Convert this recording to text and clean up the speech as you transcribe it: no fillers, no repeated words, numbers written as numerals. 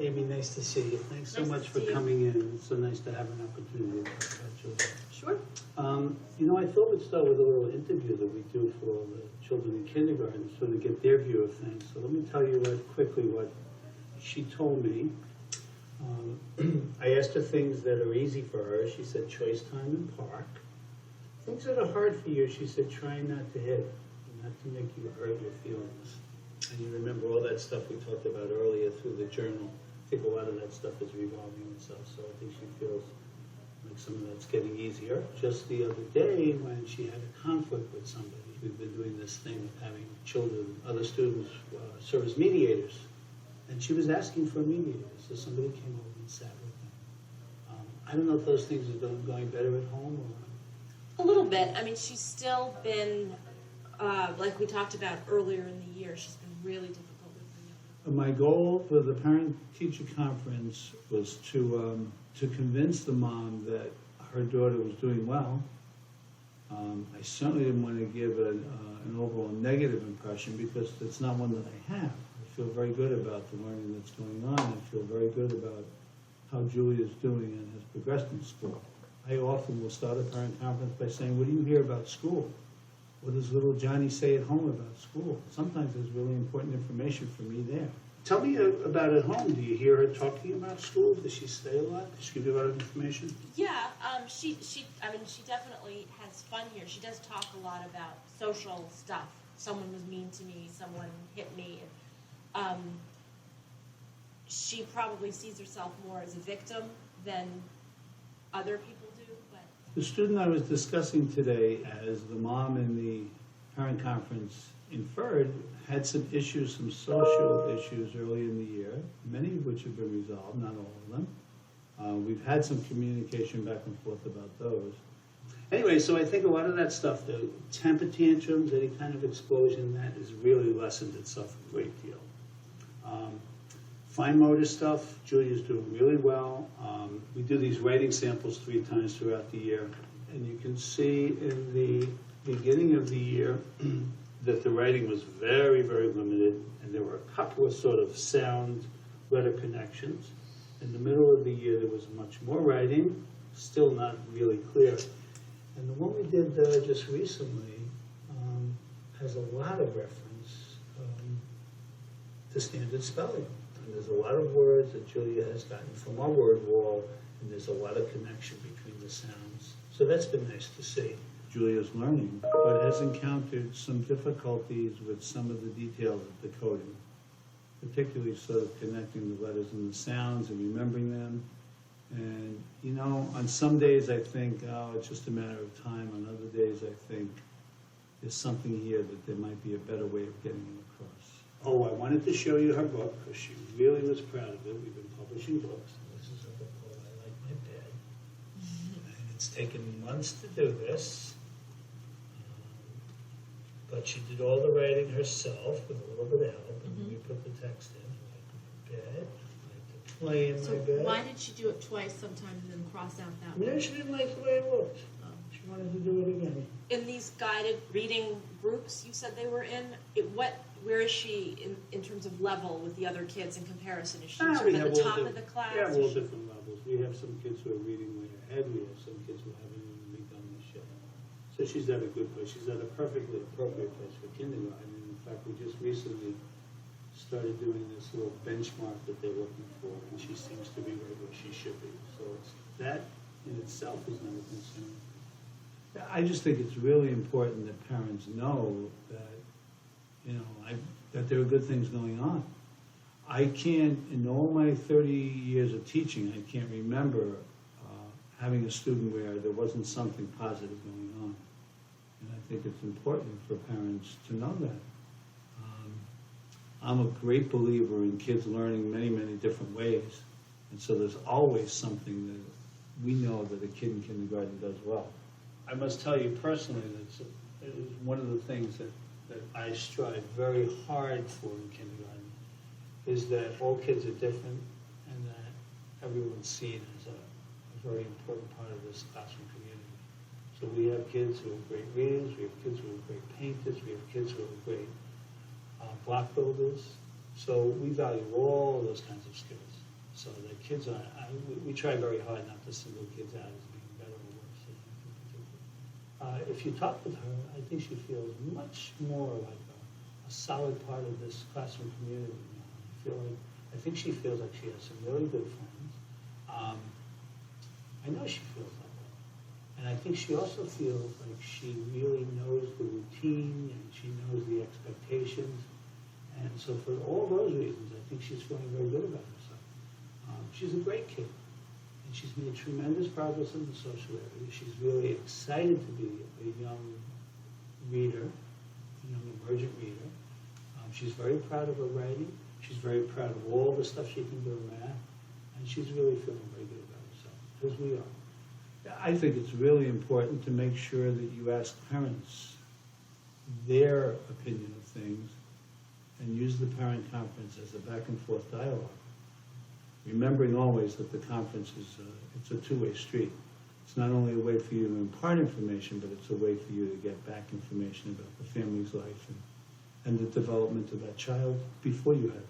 Amy, nice to see you. Thanks so Nice much to for see you. coming in. It's so nice to have an opportunity to talk about children. Sure. I thought we'd start with a little interview that we do for all the children in kindergarten, so to get their view of things. So let me tell you quickly what she told me. I asked her things that are easy for her. She said choice time in park. Things that are hard for you, she said try not to hit, not to make you hurt your feelings. And you remember all that stuff we talked about earlier through the journal. I think a lot of that stuff is revolving itself, so I think she feels like some of that's getting easier. Just the other day when she had a conflict with somebody, we've been doing this thing of having children, other students, serve as mediators. And she was asking for a mediator, so somebody came over and sat with them. I don't know if those things are going better at home or... A little bit. I mean, she's still been, like we talked about earlier in the year, she's been really difficult with me. My goal for the parent-teacher conference was to convince the mom that her daughter was doing well. I certainly didn't want to give an overall negative impression because it's not one that I have. I feel very good about the learning that's going on. I feel very good about how Julia's doing and has progressed in school. I often will start a parent conference by saying, what do you hear about school? What does little Johnny say at home about school? Sometimes there's really important information for me there. Tell me about at home. Do you hear her talking about school? Does she stay a lot? Does she give you a lot of information? Yeah, she definitely has fun here. She does talk a lot about social stuff. Someone was mean to me, someone hit me. She probably sees herself more as a victim than other people do. But The student I was discussing today, as the mom in the parent conference inferred, had some issues, some social issues early in the year, many of which have been resolved, not all of them. We've had some communication back and forth about those. Anyway, so I think a lot of that stuff, the temper tantrums, any kind of explosion, that has really lessened itself a great deal. Fine motor stuff, Julia's doing really well. We do these writing samples 3 times throughout the year, and you can see in the beginning of the year that the writing was very, very limited, and there were a couple of sort of sound letter connections. In the middle of the year, there was much more writing, still not really clear. And the one we did just recently has a lot of reference to standard spelling. And there's a lot of words that Julia has gotten from our word wall, and there's a lot of connection between the sounds. So that's been nice to see. Julia's learning, but has encountered some difficulties with some of the details of decoding, particularly sort of connecting the letters and the sounds and remembering them. And, on some days I think, oh, it's just a matter of time. On other days I think there's something here that there might be a better way of getting it across. Oh, I wanted to show you her book because she really was proud of it. We've been publishing books. This is a book called I Like My Bed. And it's taken months to do this. But she did all the writing herself with a little bit of help. And we put the text in. I like my bed. I like to play in so my bed. why did she do it twice sometimes and then cross out that one? Maybe she didn't like the way it looked. She wanted to do it again. In these guided reading groups you said they were in, where is she in terms of level with the other kids in comparison? Is she sort of at the top of the class? We have all different levels. We have some kids who are reading way ahead. We have some kids who haven't even begun this yet. So she's at a good place. She's at a perfectly appropriate place for kindergarten. And in fact, we just recently started doing this little benchmark that they're looking for, and she seems to be right where she should be. So that in itself is not a concern. I just think it's really important that parents know that, that there are good things going on. I can't, in all my 30 years of teaching, I can't remember having a student where there wasn't something positive going on. And I think it's important for parents to know that. I'm a great believer in kids learning many, many different ways. And so there's always something that we know that a kid in kindergarten does well. I must tell you personally that it is one of the things that I strive very hard for in kindergarten, is that all kids are different and that everyone's seen as a very important part of this classroom community. So we have kids who are great readers, we have kids who are great painters, we have kids who are great block builders. So we value all of those kinds of skills. So the kids are, we try very hard not to single kids out as being better or worse in particular. If you talk with her, I think she feels much more like a solid part of this classroom community now. I think she feels like she has some really good friends. I know she feels that way. And I think she also feels like she really knows the routine and she knows the expectations. And so for all those reasons, I think she's feeling very good about herself. She's a great kid. And she's made tremendous progress in the social area. She's really excited to be a young reader, a young emergent reader. She's very proud of her writing. She's very proud of all the stuff she can do in math. And she's really feeling very good about herself, as we are. I think it's really important to make sure that you ask parents their opinion of things and use the parent conference as a back and forth dialogue. Remembering always that the conference is it's a two-way street. It's not only a way for you to impart information, but it's a way for you to get back information about the family's life and the development of that child before you have